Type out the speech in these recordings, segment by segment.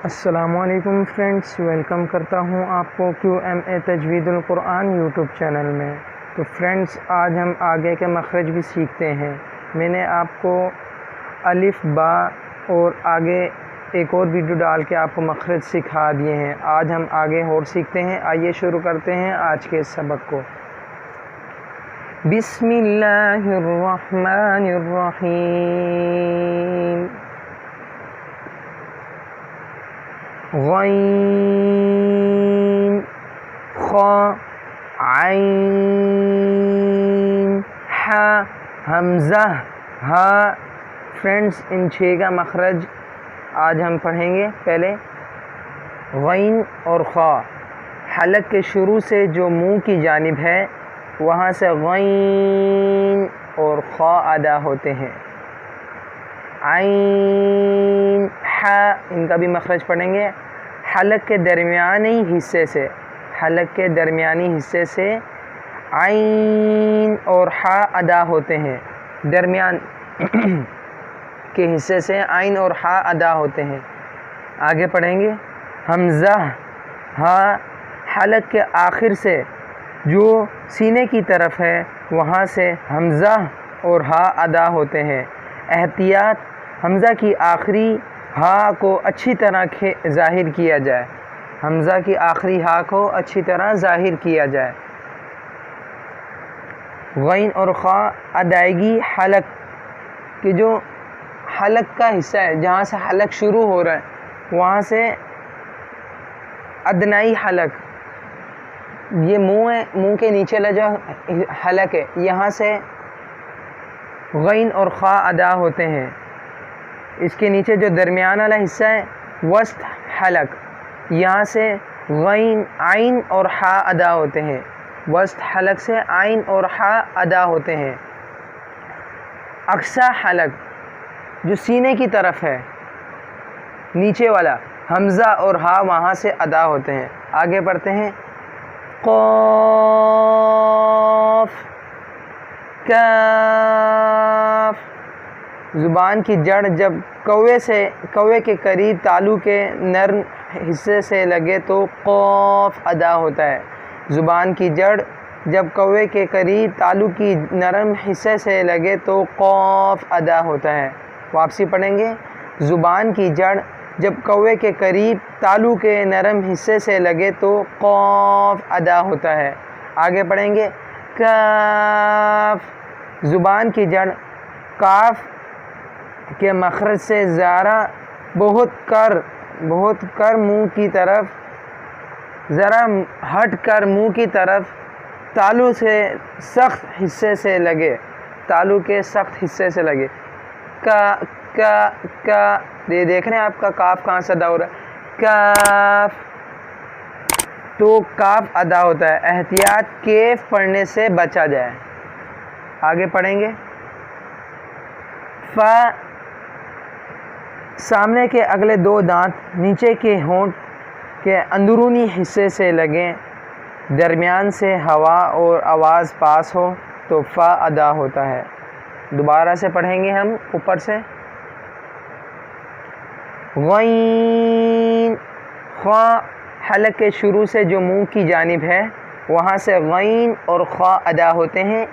السلام علیکم friends, welcome کرتا ہوں آپ کو QMA تجوید القرآن یوٹیوب چینل میں۔ تو فرینڈس، آج ہم آگے کے مخرج بھی سیکھتے ہیں۔ میں نے آپ کو الف با اور آگے ایک اور ویڈیو ڈال کے آپ کو مخرج سکھا دیے ہیں۔ آج ہم آگے اور سیکھتے ہیں۔ آئیے شروع کرتے ہیں آج کے سبق کو۔ بسم اللہ الرحمن الرحیم۔ غین خا عین حا حمزہ ہا۔ فرینڈس، ان 6 کا مخرج آج ہم پڑھیں گے۔ پہلے غین اور خا، حلق کے شروع سے جو منہ کی جانب ہے وہاں سے غین اور خا ادا ہوتے ہیں۔ عین حا، ان کا بھی مخرج پڑھیں گے۔ حلق کے درمیانی حصے سے، حلق کے درمیانی حصے سے عین اور حا ادا ہوتے ہیں۔ درمیان کے حصے سے عین اور حا ادا ہوتے ہیں۔ آگے پڑھیں گے۔ حمزہ ہا، حلق کے آخر سے جو سینے کی طرف ہے وہاں سے حمزہ اور ہا ادا ہوتے ہیں۔ احتیاط، حمزہ کی آخری ہا کو اچھی طرح ظاہر کیا جائے، حمزہ کی آخری ہا کو اچھی طرح ظاہر کیا جائے۔ غین اور خا ادائیگی حلق کہ جو حلق کا حصہ ہے، جہاں سے حلق شروع ہو رہا ہے وہاں سے ادنائی حلق، یہ منہ ہے، منہ کے نیچے والا جو حلق ہے یہاں سے غین اور خا ادا ہوتے ہیں۔ اس کے نیچے جو درمیان والا حصہ ہے وسط حلق، یہاں سے غین عین اور حا ادا ہوتے ہیں۔ وسط حلق سے عین اور حا ادا ہوتے ہیں۔ اقصی حلق جو سینے کی طرف ہے نیچے والا، حمزہ اور ہا وہاں سے ادا ہوتے ہیں۔ آگے پڑھتے ہیں۔ قاف کاف، زبان کی جڑ جب کوے کے قریب تالو کے نرم حصے سے لگے تو قاف ادا ہوتا ہے۔ زبان کی جڑ جب کوے کے قریب تالو کی نرم حصے سے لگے تو قاف ادا ہوتا ہے۔ واپسی پڑھیں گے۔ زبان کی جڑ جب کوے کے قریب تالو کے نرم حصے سے لگے تو قاف ادا ہوتا ہے۔ آگے پڑھیں گے۔ کاف، زبان کی جڑ کاف کے مخرج سے ذرا بہت کر منہ کی طرف، ذرا ہٹ کر منہ کی طرف تالو سے سخت حصے سے لگے، تالو کے سخت حصے سے لگے۔ کا یہ دیکھ رہے ہیں آپ کا کاف کہاں سے ادا ہو رہا ہے، کاف، تو کاف ادا ہوتا ہے۔ احتیاط کیف پڑھنے سے بچا جائے۔ آگے پڑھیں گے۔ فا، سامنے کے اگلے 2 دانت نیچے کے ہونٹ کے اندرونی حصے سے لگیں، درمیان سے ہوا اور آواز پاس ہو تو فا ادا ہوتا ہے۔ دوبارہ سے پڑھیں گے ہم اوپر سے۔ غین خا، حلق کے شروع سے جو منہ کی جانب ہے وہاں سے غین اور خا ادا ہوتے ہیں۔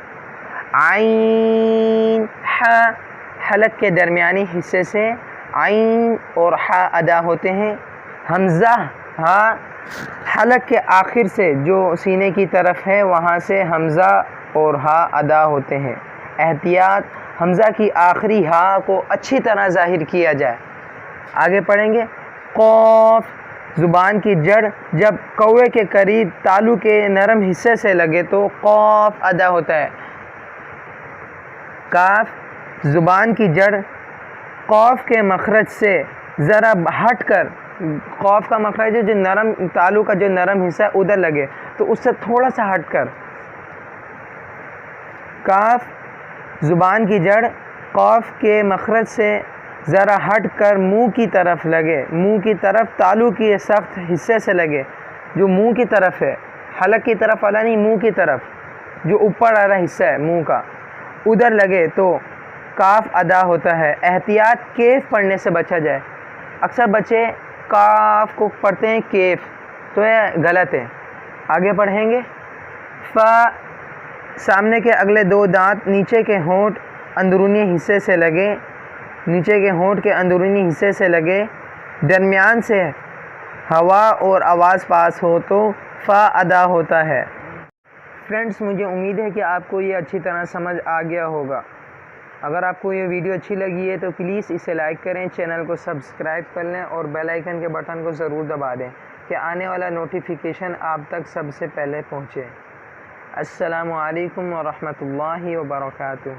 عین حا، حلق کے درمیانی حصے سے عین اور حا ادا ہوتے ہیں۔ حمزہ ہا، حلق کے آخر سے جو سینے کی طرف ہے وہاں سے حمزہ اور ہا ادا ہوتے ہیں۔ احتیاط، حمزہ کی آخری ہا کو اچھی طرح ظاہر کیا جائے۔ آگے پڑھیں گے۔ قاف، زبان کی جڑ جب کوے کے قریب تالو کے نرم حصے سے لگے تو قاف ادا ہوتا ہے۔ کاف، زبان کی جڑ قاف کے مخرج سے ذرا ہٹ کر، قاف کا مخرج ہے جو نرم تالو کا جو نرم حصہ ہے ادھر لگے تو اس سے تھوڑا سا ہٹ کر۔ کاف، زبان کی جڑ قاف کے مخرج سے ذرا ہٹ کر منہ کی طرف لگے، منہ کی طرف تالو کے سخت حصے سے لگے، جو منہ کی طرف ہے، حلق کی طرف والا نہیں، منہ کی طرف جو اوپر والا حصہ ہے منہ کا ادھر لگے تو کاف ادا ہوتا ہے۔ احتیاط کیف پڑھنے سے بچا جائے۔ اکثر بچے کاف کو پڑھتے ہیں کیف، تو یہ غلط ہے. آگے پڑھیں گے. فا سامنے کے اگلے دو دانت نیچے کے ہونٹ اندرونی حصے سے لگے، نیچے کے ہونٹ کے اندرونی حصے سے لگے، درمیان سے ہوا اور آواز پاس ہو تو فا ادا ہوتا ہے. فرینڈس، مجھے امید ہے کہ آپ کو یہ اچھی طرح سمجھ آ گیا ہوگا. اگر آپ کو یہ ویڈیو اچھی لگی ہے تو پلیز اسے لائک کریں، چینل کو سبسکرائب کر لیں اور بیل آئیکن کے بٹن کو ضرور دبا دیں کہ آنے والا نوٹیفیکیشن آپ تک سب سے پہلے پہنچے. السلام علیکم ورحمۃ اللہ وبرکاتہ.